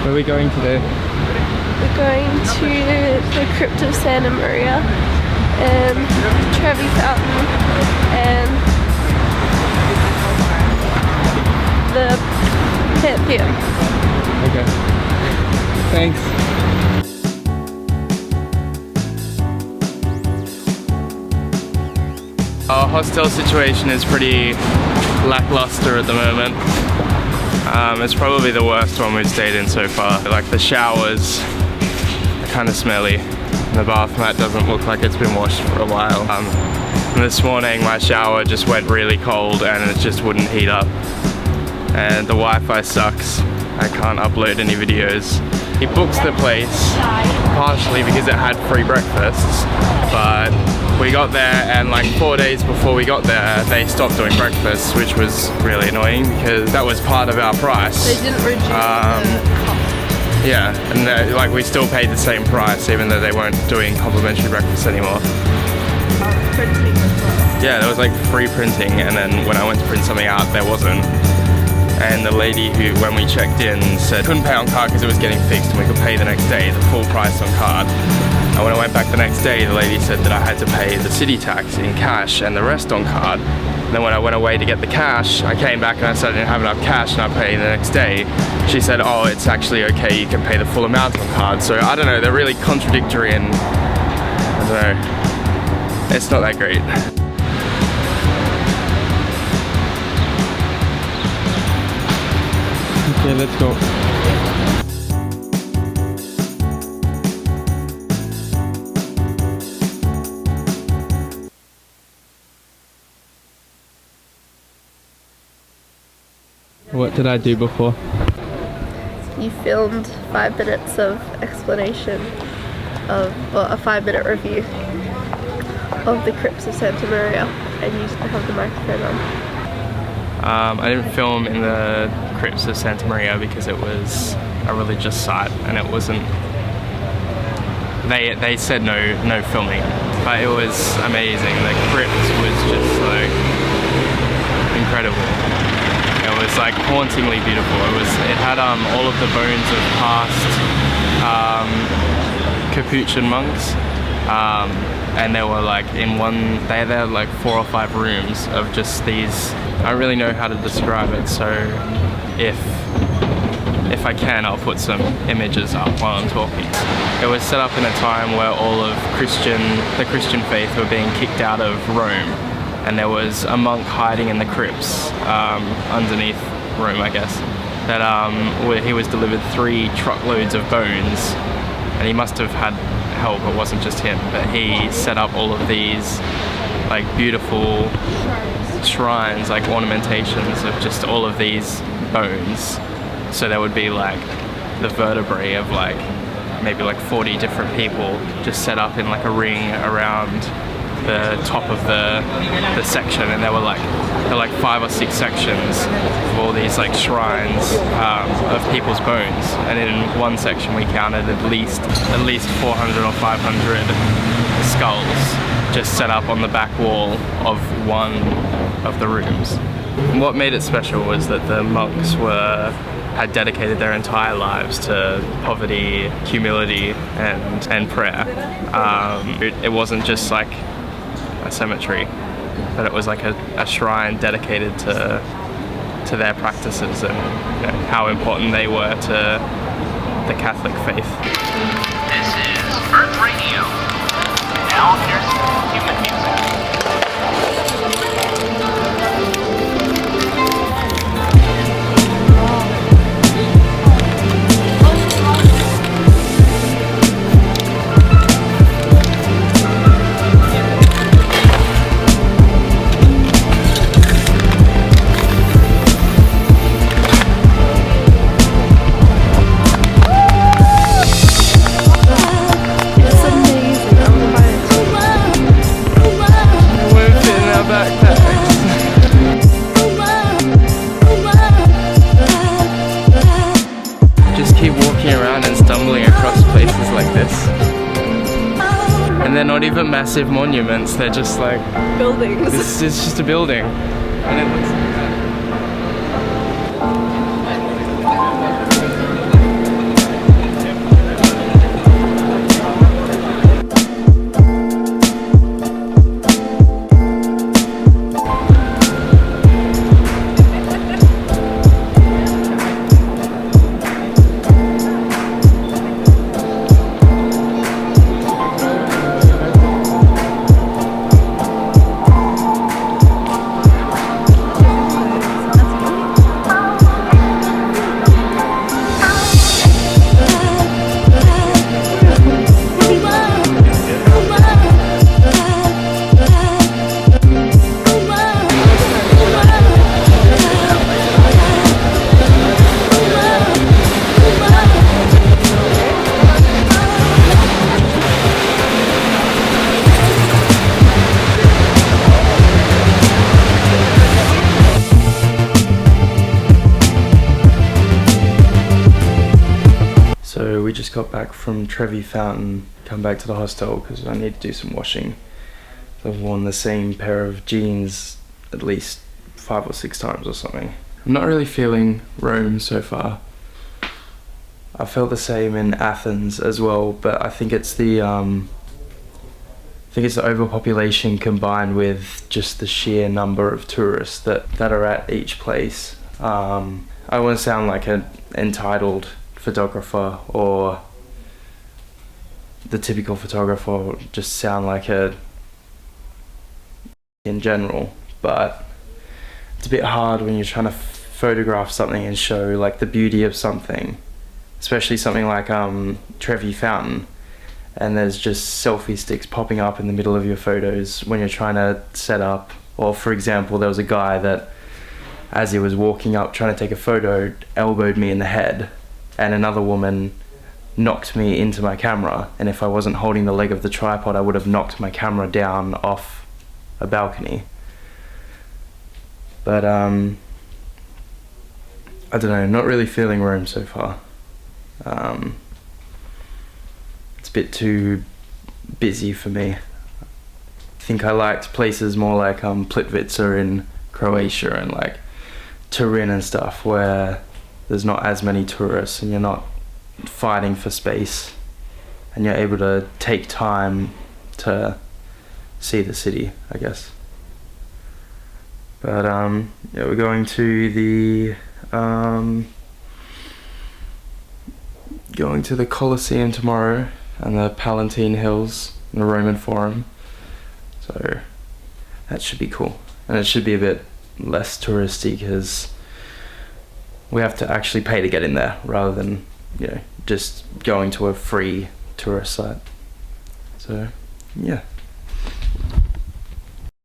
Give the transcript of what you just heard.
Where are we going today? We're going to the Crypt of Santa Maria and Trevi Fountain and the Pantheon. Okay. Thanks. Our hostel situation is pretty lackluster at the moment. It's probably the worst one we've stayed in so far. Like the showers are kind of smelly. The bath mat doesn't look like it's been washed for a while. And this morning my shower just went really cold and it just wouldn't heat up. And the Wi-Fi sucks. I can't upload any videos. He books the place partially because it had free breakfasts, but we got there and like 4 days before we got there they stopped doing breakfast, which was really annoying because that was part of our price. They didn't reduce the cost. Yeah, and like we still paid the same price even though they weren't doing complimentary breakfast anymore. Printing as well. Yeah, there was like free printing, and then when I went to print something out there wasn't. And the lady who, when we checked in, said couldn't pay on card because it was getting fixed and we could pay the next day, the full price on card. And when I went back the next day, the lady said that I had to pay the city tax in cash and the rest on card. And then when I went away to get the cash, I came back and I said I didn't have enough cash and I paid the next day. She said, oh, it's actually okay, you can pay the full amount on card. So I don't know, they're really contradictory and I don't know, it's not that great. Okay, let's go. What did I do before? You filmed 5 minutes of explanation of, well, a 5-minute review of the Crypts of Santa Maria, and you have the microphone on. I didn't film in the Crypts of Santa Maria because it was a religious site and it wasn't, they said no filming, but it was amazing. The crypt was just like incredible. It was like hauntingly beautiful. It had all of the bones of past Capuchin monks, and there were like they had like 4 or 5 rooms of just these. I don't really know how to describe it, so if I can, I'll put some images up while I'm talking. It was set up in a time where all of the Christian faith were being kicked out of Rome, and there was a monk hiding in the crypts underneath Rome, I guess, that where he was delivered 3 truckloads of bones, and he must have had help, it wasn't just him, but he set up all of these like beautiful shrines, like ornamentations of just all of these bones. So there would be like the vertebrae of like maybe like 40 different people just set up in like a ring around the top of the section, and there were like 5 or 6 sections of all these like shrines of people's bones, and in one section we counted at least 400 or 500 skulls just set up on the back wall of one of the rooms. And what made it special was that the monks had dedicated their entire lives to poverty, humility, and prayer. It wasn't just like a cemetery, but it was like a shrine dedicated to their practices and how important they were to the Catholic faith. This is Earth Radio. Now here's human music. And they're not even massive monuments, they're just like buildings. It's just a building. And it looks like that. So we just got back from Trevi Fountain, come back to the hostel because I need to do some washing. I've worn the same pair of jeans at least 5 or 6 times or something. I'm not really feeling Rome so far. I felt the same in Athens as well, but I think it's the overpopulation combined with just the sheer number of tourists that are at each place. I don't want to sound like an entitled photographer or the typical photographer, or just sound like a in general, but it's a bit hard when you're trying to photograph something and show like the beauty of something, especially something like Trevi Fountain, and there's just selfie sticks popping up in the middle of your photos when you're trying to set up. Or for example, there was a guy that, as he was walking up trying to take a photo, elbowed me in the head, and another woman knocked me into my camera, and if I wasn't holding the leg of the tripod, I would have knocked my camera down off a balcony. But I don't know, not really feeling Rome so far. It's a bit too busy for me. I think I liked places more like Plitvice in Croatia and like Turin and stuff, where there's not as many tourists and you're not fighting for space and you're able to take time to see the city, I guess. But yeah, we're going to the Colosseum tomorrow and the Palatine Hills and the Roman Forum, so that should be cool, and it should be a bit less touristy because we have to actually pay to get in there rather than, you know, just going to a free tourist site. So yeah.